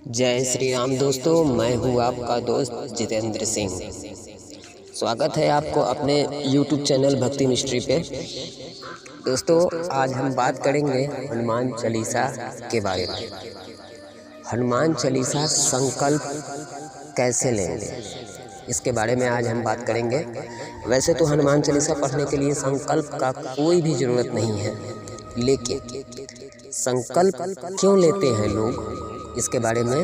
जय श्री राम दोस्तों, मैं हूँ आपका दोस्त जितेंद्र सिंह। स्वागत है आपको अपने YouTube चैनल भक्ति मिस्ट्री पे। दोस्तों, आज हम बात करेंगे हनुमान चालीसा के बारे में। हनुमान चालीसा संकल्प कैसे लेंगे, इसके बारे में आज हम बात करेंगे। वैसे तो हनुमान चालीसा पढ़ने के लिए संकल्प का कोई भी ज़रूरत नहीं है, लेकिन संकल्प क्यों लेते हैं लोग, इसके बारे में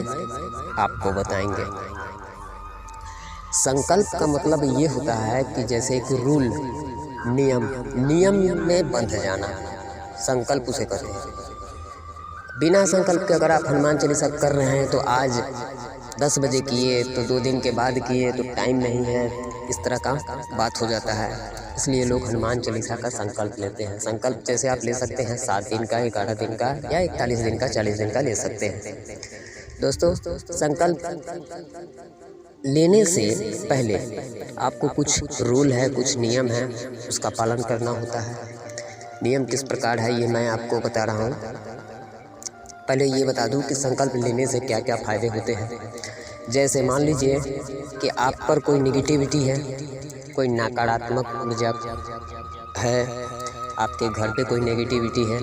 आपको बताएंगे। संकल्प का मतलब ये होता है कि जैसे एक रूल, नियम में बंध जाना, संकल्प उसे कहते हैं। बिना संकल्प के अगर आप हनुमान चालीसा कर रहे हैं तो आज 10 बजे किए तो 2 दिन के बाद किए तो टाइम नहीं है, इस तरह का बात हो जाता है। इसलिए लोग हनुमान चालीसा का संकल्प लेते हैं। संकल्प जैसे आप ले सकते हैं 7 दिन का, 11 दिन का या 41 दिन का, 40 दिन का ले सकते हैं। दोस्तों, संकल्प लेने से पहले आपको कुछ रूल है, कुछ नियम है, उसका पालन करना होता है। नियम किस प्रकार है ये मैं आपको बता रहा हूँ। पहले ये बता दूं कि संकल्प लेने से क्या क्या फ़ायदे होते हैं। जैसे मान लीजिए कि आप पर कोई निगेटिविटी है, कोई नकारात्मक ऊर्जा है, आपके घर पे कोई नेगेटिविटी है,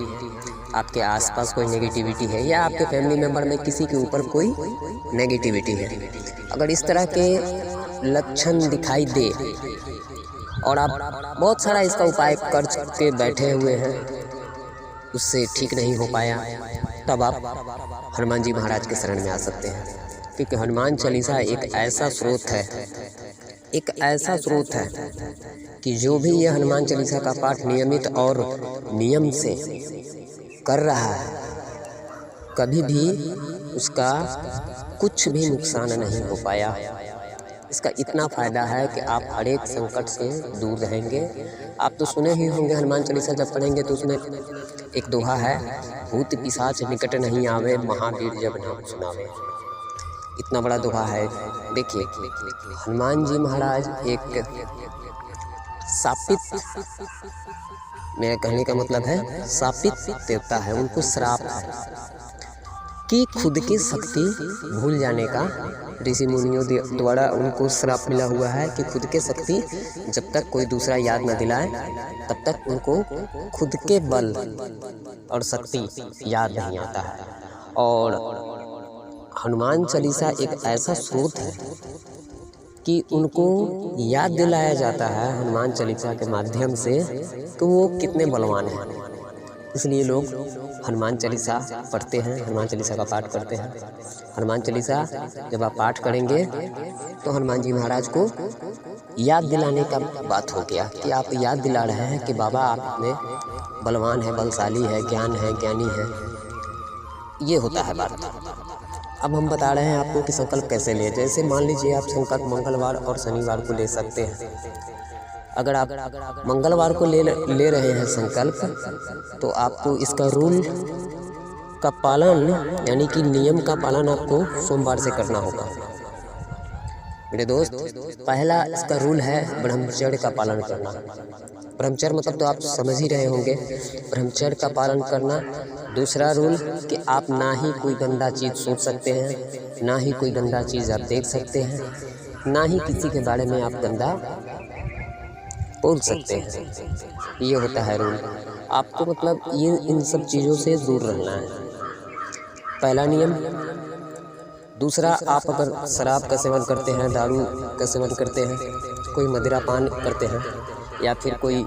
आपके आसपास कोई नेगेटिविटी है, या आपके फैमिली मेम्बर में किसी के ऊपर कोई नेगेटिविटी है। अगर इस तरह के लक्षण दिखाई दे और आप बहुत सारा इसका उपाय कर के बैठे हुए हैं, उससे ठीक नहीं हो पाया, तब आप हनुमान जी महाराज के शरण में आ सकते हैं। क्योंकि हनुमान चालीसा एक ऐसा स्रोत है कि जो भी यह हनुमान चालीसा का पाठ नियमित और नियम से कर रहा है, कभी भी उसका कुछ भी नुकसान नहीं हो पाया। इसका इतना फ़ायदा है कि आप हर एक संकट से दूर रहेंगे। आप तो सुने ही होंगे, हनुमान चालीसा जब पढ़ेंगे तो उसमें एक दोहा है, भूत पिशाच निकट नहीं आवे, महावीर जब नाम सुनावे। इतना बड़ा दोहा है। देखिए, हनुमान जी महाराज एक शापित, मेरे कहने का मतलब है शापित देवता है। उनको श्राप है कि खुद की शक्ति भूल जाने का, ऋषि मुनियों द्वारा उनको श्राप मिला हुआ है कि खुद के शक्ति जब तक कोई दूसरा याद न दिलाए तब तक उनको खुद के बल और शक्ति याद नहीं आता है। और हनुमान चालीसा एक ऐसा स्रोत है कि उनको याद दिलाया जाता है हनुमान चालीसा के माध्यम से कि वो कितने बलवान हैं। इसलिए लोग हनुमान चालीसा पढ़ते हैं, हनुमान चालीसा का पाठ करते हैं। हनुमान चालीसा जब आप पाठ करेंगे तो हनुमान जी महाराज को याद दिलाने का बात हो गया कि आप याद दिला रहे हैं कि बाबा आप में बलवान है, बलशाली है, ज्ञान है, ज्ञानी है। ये होता है बात। अब हम बता रहे हैं आपको कि संकल्प कैसे ले। जैसे मान लीजिए आप संकल्प मंगलवार और शनिवार को ले सकते हैं। अगर आप मंगलवार को ले रहे हैं संकल्प, तो आपको इसका रूल का पालन, यानी कि नियम का पालन आपको सोमवार से करना होगा। मेरे दोस्त, पहला इसका रूल है ब्रह्मचर्य का पालन करना। ब्रह्मचर्य मतलब तो आप समझ ही रहे होंगे, ब्रह्मचर्य का पालन करना। दूसरा रूल कि आप ना ही कोई गंदा चीज़ सोच सकते हैं, ना ही कोई गंदा चीज़ आप देख सकते हैं, ना ही किसी के बारे में आप गंदा बोल सकते हैं। ये होता है रूल। आपको मतलब ये इन सब चीज़ों से दूर रहना है, पहला नियम। दूसरा, आप अगर शराब का सेवन करते हैं, दारू का सेवन करते हैं, कोई मदिरा पान करते हैं, या फिर कोई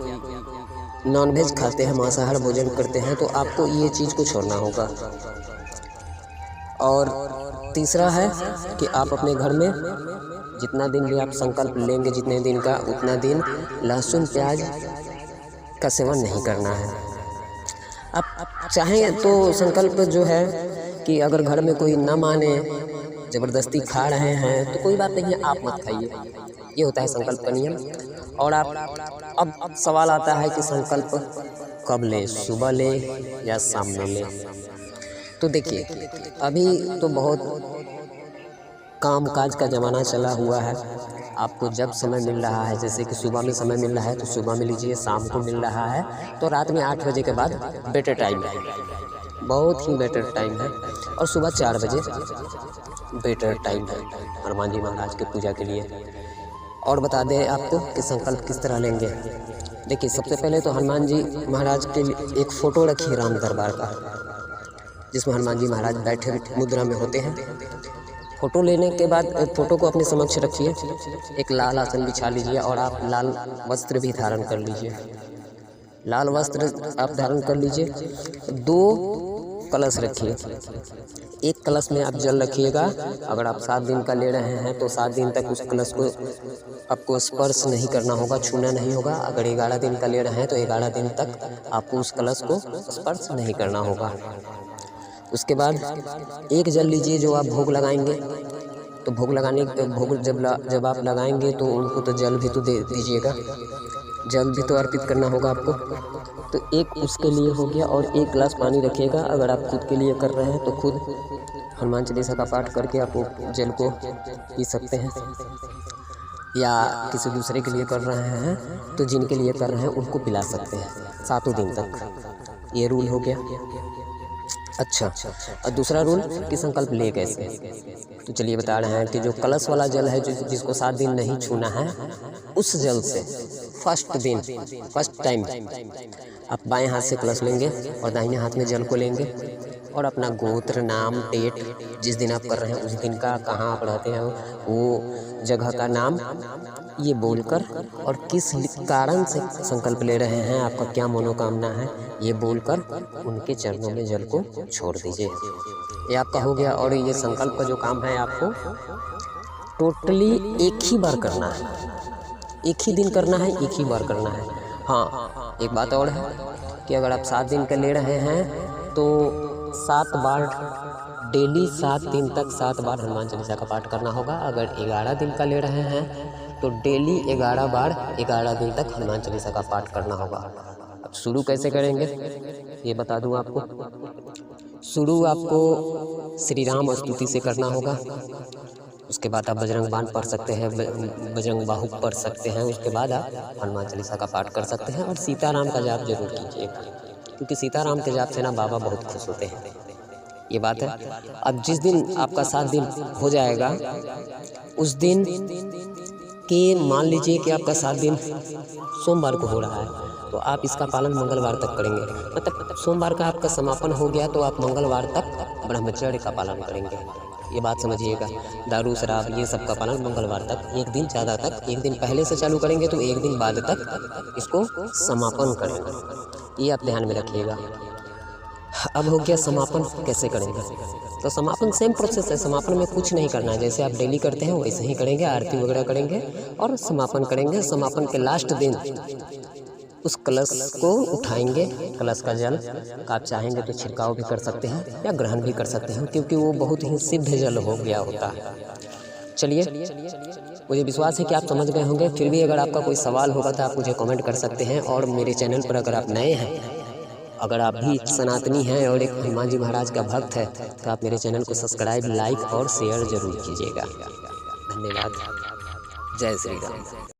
नॉनवेज खाते हैं, मांसाहार भोजन करते हैं, तो आपको ये चीज़ को छोड़ना होगा। और तीसरा है कि आप अपने घर में जितना दिन भी आप संकल्प लेंगे, जितने दिन का, उतना दिन लहसुन प्याज का सेवन नहीं करना है। आप चाहें तो संकल्प जो है कि अगर घर में कोई ना माने, ज़बरदस्ती खा रहे हैं, तो कोई बात नहीं है, आप मत खाइए। ये होता है संकल्प का नियम। और अब सवाल आता है कि संकल्प कब ले, सुबह ले या शाम में ले। तो देखिए, अभी तो बहुत काम काज का ज़माना चला हुआ है। आपको जब समय मिल रहा है, जैसे कि सुबह में समय मिल रहा है तो सुबह में लीजिए, शाम को मिल रहा है तो रात में 8 बजे के बाद बेटर टाइम है। बहुत ही बेटर टाइम है। और सुबह 4 बजे बेटर टाइम है हनुमान जी महाराज की पूजा के लिए। और बता दें आपको कि संकल्प किस तरह लेंगे। देखिए, सबसे पहले तो हनुमान जी महाराज के लिए एक फ़ोटो रखिए राम दरबार का, जिसमें हनुमान जी महाराज बैठे मुद्रा में होते हैं। फ़ोटो लेने के बाद फ़ोटो को अपने समक्ष रखिए, एक लाल आसन बिछा लीजिए और आप लाल वस्त्र भी धारण कर लीजिए। लाल वस्त्र आप धारण कर लीजिए। 2 कलश रखिए। एक कलश में आप जल रखिएगा। अगर आप 7 दिन का ले रहे हैं तो 7 दिन तक उस कलश को आपको स्पर्श नहीं करना होगा, छूना नहीं होगा। अगर 11 दिन का ले रहे हैं तो 11 दिन तक आपको उस कलश को स्पर्श नहीं करना होगा। उसके बाद एक जल लीजिए जो आप भोग लगाएंगे। तो भोग जब आप लगाएंगे तो उनको तो जल भी तो दे दीजिएगा, जल भी तो अर्पित करना होगा आपको। तो एक उसके लिए हो गया। और 1 गिलास पानी रखिएगा। अगर आप खुद के लिए कर रहे हैं तो खुद हनुमान चालीसा का पाठ करके आप वो जल को पी सकते हैं, या किसी दूसरे के लिए कर रहे हैं तो जिनके लिए कर रहे हैं उनको पिला सकते हैं 7 दिन तक। ये रूल हो गया। अच्छा, और दूसरा रूल कि संकल्प ले कैसे, तो चलिए बता रहे हैं कि जो कलश वाला जल है, जिसको 7 दिन नहीं छूना है, उस जल से फर्स्ट टाइम आप बाएं हाथ से कलश लेंगे और दाहिने हाथ में जल को लेंगे और अपना गोत्र, नाम, डेट, जिस दिन आप कर रहे हैं उस दिन का, कहाँ आप रहते हैं वो जगह का नाम, ये बोलकर और किस कारण से संकल्प ले रहे हैं, आपका क्या मनोकामना है, ये बोलकर उनके चरणों में जल को छोड़ दीजिए। ये आपका हो गया। और ये संकल्प का जो काम है आपको टोटली एक ही बार करना है, एक ही दिन करना है, एक ही बार करना है। हाँ, एक बात और है कि अगर आप 7 दिन का ले रहे हैं तो 7 बार डेली 7 दिन तक 7 बार हनुमान चालीसा का पाठ करना होगा। अगर 11 दिन का ले रहे हैं तो डेली 11 बार 11 दिन तक हनुमान चालीसा का पाठ करना होगा। अब शुरू कैसे करेंगे ये बता दूं आपको। शुरू आपको श्री राम स्तुति से करना होगा। उसके बाद आप बजरंग बाण पढ़ सकते हैं, बजरंग बाहु पढ़ सकते हैं। उसके बाद आप हनुमान चालीसा का पाठ कर सकते हैं और सीताराम का जाप जरूर कीजिएगा, क्योंकि सीताराम के जाप से ना बाबा बहुत खुश होते हैं। ये बात है। अब जिस दिन आपका 7 दिन हो जाएगा, उस दिन के मान लीजिए कि आपका 7 दिन सोमवार को हो रहा है, तो आप इसका पालन मंगलवार तक करेंगे। मतलब सोमवार का आपका समापन हो गया तो आप मंगलवार तक ब्रह्मचर्य का पालन करेंगे। ये बात समझिएगा। दारू, शराब, ये सब का पालन मंगलवार तक, एक दिन ज़्यादा तक, एक दिन पहले से चालू करेंगे तो एक दिन बाद तक इसको समापन करेंगे। ये आप ध्यान में रखिएगा। अब हो गया समापन कैसे करेंगे। तो समापन सेम प्रोसेस है। समापन में कुछ नहीं करना है, जैसे आप डेली करते हैं वैसे ही करेंगे। आरती वगैरह करेंगे और समापन करेंगे। समापन के लास्ट दिन उस कलश को उठाएंगे। कलश का जल का आप चाहेंगे तो छिड़काव भी कर सकते हैं या ग्रहण भी कर सकते हैं, क्योंकि वो बहुत ही सिद्ध जल हो गया होता है। चलिए, मुझे विश्वास है कि आप समझ गए होंगे। फिर भी अगर आपका कोई सवाल होगा तो आप मुझे कमेंट कर सकते हैं। और मेरे चैनल पर अगर आप नए हैं, अगर आप भी सनातनी हैं और एक हनुमान जी महाराज का भक्त है, तो आप मेरे चैनल को सब्सक्राइब, लाइक और शेयर जरूर कीजिएगा। धन्यवाद। जय श्री राम।